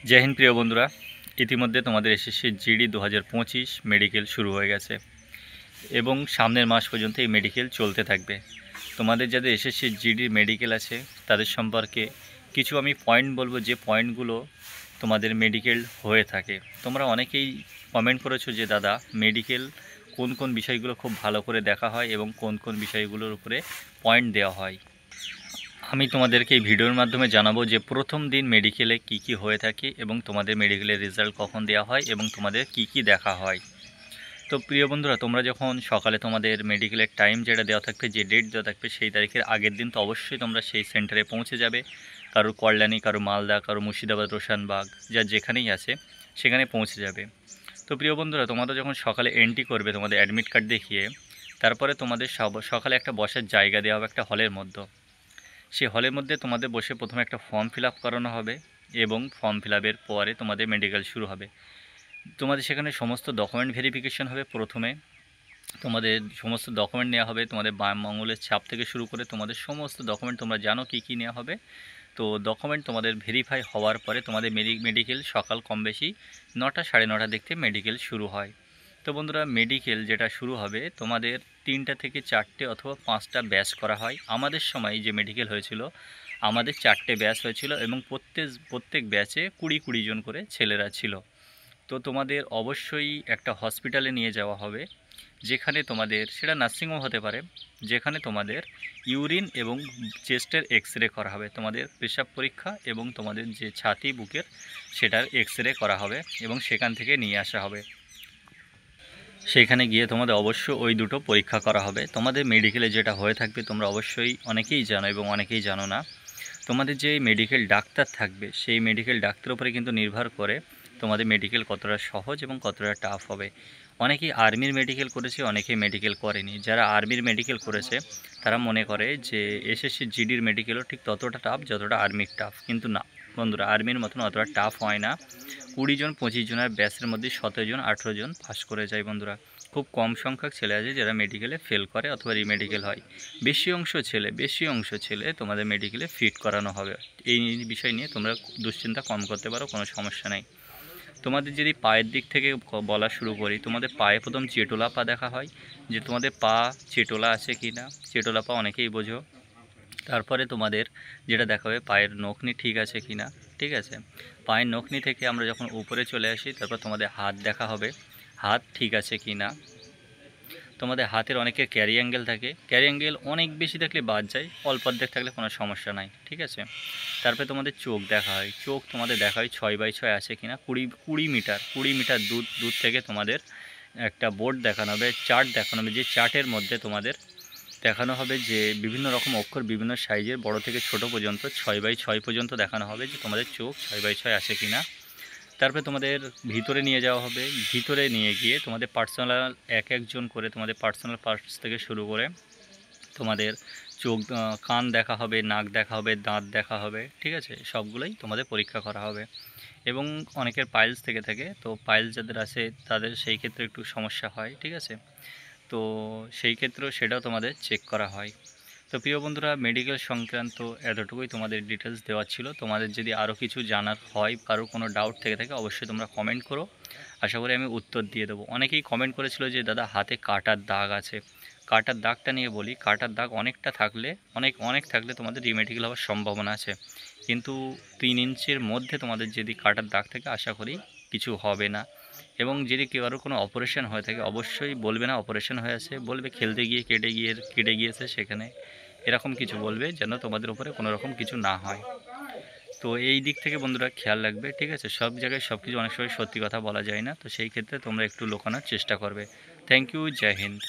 जय हिंद प्रिय बंधुरा इतिमध्ये तुम्हारे एसएससी জিডি 2025 मेडिकल शुरू हो गेছে এবং সামনের মাস পর্যন্ত এই মেডিকেল চলতে থাকবে। তোমাদের যাদের এসএসসি জিডি মেডিকেল আছে তাদের সম্পর্কে কিছু আমি পয়েন্ট বলবো, যে পয়েন্টগুলো তোমাদের মেডিকেল হয়ে থাকে। তোমরা অনেকেই কমেন্ট করেছো যে দাদা মেডিকেল কোন কোন বিষয়গুলো খুব ভালো করে দেখা হয় এবং কোন কোন বিষয়গুলোর উপরে পয়েন্ট দেওয়া হয়। আমি তোমাদেরকে এই ভিডিওর মাধ্যমে জানাবো যে প্রথম দিন মেডিকেলে কি কি হয়ে থাকে এবং তোমাদের মেডিকেলের রেজাল্ট কখন দেওয়া হয় এবং তোমাদের কি কি দেখা হয়। তো প্রিয় বন্ধুরা, তোমরা যখন সকালে তোমাদের মেডিকেলের টাইম যেটা দেওয়া থাকবে, যে ডেট দেওয়া থাকবে, সেই তারিখের আগের দিন তো অবশ্যই তোমরা সেই সেন্টারে পৌঁছে যাবে। কারো কল্যাণী, কারো মালদা, কারো মুর্শিদাবাদ, রোশনবাগ, যার যেখানেই আছে সেখানে পৌঁছে যাবে। তো প্রিয় বন্ধুরা, তোমরা যখন সকালে এন্ট্রি করবে তোমাদের অ্যাডমিট কার্ড দেখিয়ে, তারপরে তোমাদের সকালে একটা বসার জায়গা দেওয়া হবে একটা হলের মধ্যে। সেই হলের মধ্যে তোমাদের বসে প্রথমে একটা ফর্ম ফিল আপ করানো হবে এবং ফর্ম ফিল আপের পরে তোমাদের মেডিকেল শুরু হবে। তোমাদের সেখানে সমস্ত ডকুমেন্ট ভেরিফিকেশন হবে। প্রথমে তোমাদের সমস্ত ডকুমেন্ট নেওয়া হবে, তোমাদের বাম আঙুলের ছাপ থেকে শুরু করে তোমাদের সমস্ত ডকুমেন্ট তোমরা জানো কী কী নেওয়া হবে। তো ডকুমেন্ট তোমাদের ভেরিফাই হওয়ার পরে তোমাদের মেডিকেল সকাল কম বেশি 9টা 9:30 দিক থেকে মেডিকেল শুরু হয়। তো বন্ধুরা, মেডিকেল যেটা শুরু হবে তোমাদের 3টা থেকে 4টে অথবা 5টা ব্যাচ করা হয়। আমাদের সময় যে মেডিকেল হয়েছিল আমাদের 4টে ব্যাচ হয়েছিল এবং প্রত্যেক ব্যাচে 20 জন করে ছেলেরা ছিল। তো তোমাদের অবশ্যই একটা হসপিটালে নিয়ে যাওয়া হবে, যেখানে তোমাদের, সেটা নার্সিংহোম হতে পারে, যেখানে তোমাদের ইউরিন এবং চেস্টের এক্স রে করা হবে, তোমাদের পেশাব পরীক্ষা এবং তোমাদের যে ছাতি বুকের সেটার এক্স রে করা হবে এবং সেখান থেকে নিয়ে আসা হবে। সেখানে গিয়ে তোমাদের অবশ্যই ওই দুটো পরীক্ষা করা হবে। তোমাদের মেডিকেলে যেটা হয়ে থাকবে তোমরা অবশ্যই অনেকেই জানো এবং অনেকেই জানো না, তোমাদের যে মেডিকেল ডাক্তার থাকবে সেই মেডিকেল ডাক্তারের উপরে কিন্তু নির্ভর করে তোমাদের মেডিকেল কতটা সহজ এবং কতটা টাফ হবে। অনেকেই আর্মির মেডিকেল করেছে, অনেকেই মেডিকেল করেনি। যারা আর্মির মেডিকেল করেছে তারা মনে করে যে এসএসসি জিডির মেডিকেলও ঠিক ততটা টাফ যতটা আর্মির টাফ, কিন্তু না বন্ধুরা, আর্মির মতন অতটা টাফ হয় না। 20 জন 25 জনের ব্যাচের মধ্যে 17 জন 18 জন পাস করে যায় বন্ধুরা। খুব কম সংখ্যক ছেলে আছে যারা মেডিকেলে ফেল করে অথবা রিমেডিকেল হয়। বেশি অংশ ছেলে তোমাদের মেডিকেলে ফিট করানো হবে। এই বিষয় নিয়ে তোমরা দুশ্চিন্তা কম করতে পারো, কোনো সমস্যা নেই। তোমাদের যদি পায়ের দিক থেকে বলা শুরু করি, তোমাদের পায়ে প্রথম চেটোলা পা দেখা হয়, যে তোমাদের পা চেটোলা আছে কি না। চেটোলা পা অনেকেই বোঝো। তারপরে তোমাদের যেটা দেখা হবে পায়ের নখনি ঠিক আছে কি না। ঠিক আছে, পায়ের নখনি থেকে আমরা যখন উপরে চলে আসি তারপর তোমাদের হাত দেখা হবে, হাত ঠিক আছে কি না। তোমাদের হাতের অনেকের ক্যারি অ্যাঙ্গেল থাকে, ক্যারি অ্যাঙ্গেল অনেক বেশি থাকলে বাদ যায়, অল্প অর্ধেক থাকলে কোনো সমস্যা নাই। ঠিক আছে, তারপরে তোমাদের চোখ দেখা হয়, চোখ তোমাদের দেখা হয় 6x6 আছে কি না। 20 মিটার দূর থেকে তোমাদের একটা বোর্ড দেখানো হবে, চার্ট দেখানো হবে, যে চার্টের মধ্যে তোমাদের দেখানো হবে যে বিভিন্ন রকম অক্ষর বিভিন্ন সাইজের, বড় থেকে ছোট পর্যন্ত 6x6 পর্যন্ত দেখানো হবে যে তোমাদের চোখ 6x6 আছে কি না। তারপরে তোমাদের ভিতরে নিয়ে যাওয়া হবে, ভিতরে নিয়ে গিয়ে তোমাদের পার্সোনাল একজন করে তোমাদের পার্সোনাল পার্টস থেকে শুরু করে তোমাদের চোখ, কান দেখা হবে, নাক দেখা হবে, দাঁত দেখা হবে। ঠিক আছে, সবগুলোই তোমাদের পরীক্ষা করা হবে। এবং অনেকের পাইলস থেকে থাকে, তো পাইলস যাদের আছে তাদের সেই ক্ষেত্রে একটু সমস্যা হয়। ঠিক আছে, তো সেই ক্ষেত্রেও সেটাও তোমাদের চেক করা হয়। তো প্রিয় বন্ধুরা, মেডিকেল সংক্রান্ত এতটুকুই তোমাদের ডিটেলস দেওয়া ছিল। তোমাদের যদি আরও কিছু জানার হয়, কারো কোনো ডাউট থেকে থাকে, অবশ্যই তোমরা কমেন্ট করো, আশা করি আমি উত্তর দিয়ে দেবো। অনেকেই কমেন্ট করেছিল যে দাদা হাতে কাটার দাগ আছে। কাটার দাগটা নিয়ে বলি, কাটার দাগ অনেকটা থাকলে, অনেক থাকলে তোমাদের রিমেডিকেল হওয়ার সম্ভাবনা আছে, কিন্তু 3 ইঞ্চির মধ্যে তোমাদের যদি কাটার দাগ থাকে আশা করি কিছু হবে না। এবং যদি কারো কোনো অপারেশন হয়ে থাকে অবশ্যই বলবে না অপারেশন হয়ে আছে, বলবে খেলতে গিয়ে কেটে গিয়েছে সেখানে, এরকম কিছু বলবে যেন তোমাদের উপরে কোনো রকম কিছু না হয়। তো এই দিক থেকে বন্ধুরা খেয়াল রাখবে। ঠিক আছে, সব জায়গায় সব কিছু অনেক সময় সত্যি কথা বলা যায় না, তো সেই ক্ষেত্রে তোমরা একটু লুকানোর চেষ্টা করবে। থ্যাংক ইউ, জয় হিন্দ।